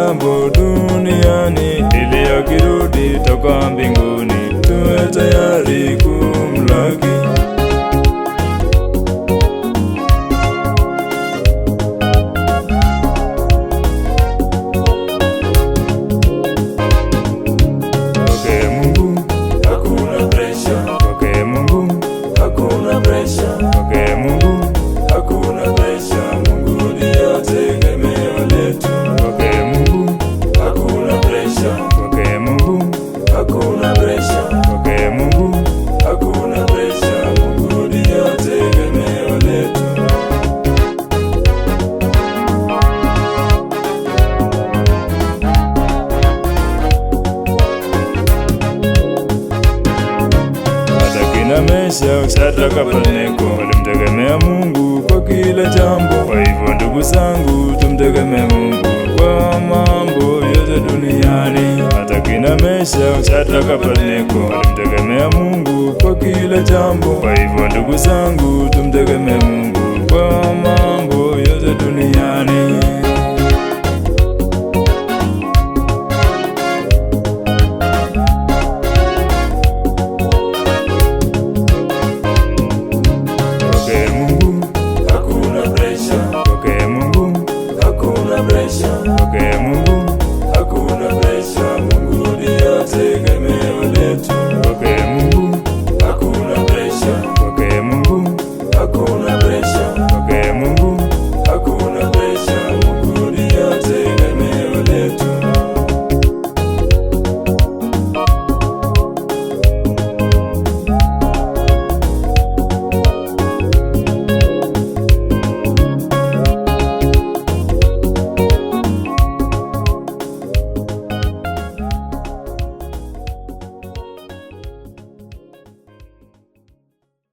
jambo duniani, ili akirudi toka mbinguni tuwe tayari kumlaki. Kwake Mungu hakuna pressure, kwake Mungu hakuna pressure, kwake Mungu hakuna pressure. Mungu ndiye tegemeo letu. Kwake Mungu hakuna pressure, kwake Mungu hakuna pressure, kwake Mungu hakuna pressure. Mungu ndiye tegemeo letu. Kina Meshaki, Shadraka, Abednego walimtegemea Mungu kwa kila jambo. Kwa hivyo ndugu zangu, tumtegemee Mungu kwa mambo yote duniani. Hata kina Meshaki, Shadraka, Abednego walimtegemea Mungu kwa kila jambo. Kwa hivyo ndugu zangu, tumtegemee Mungu kwa mambo yote duniani.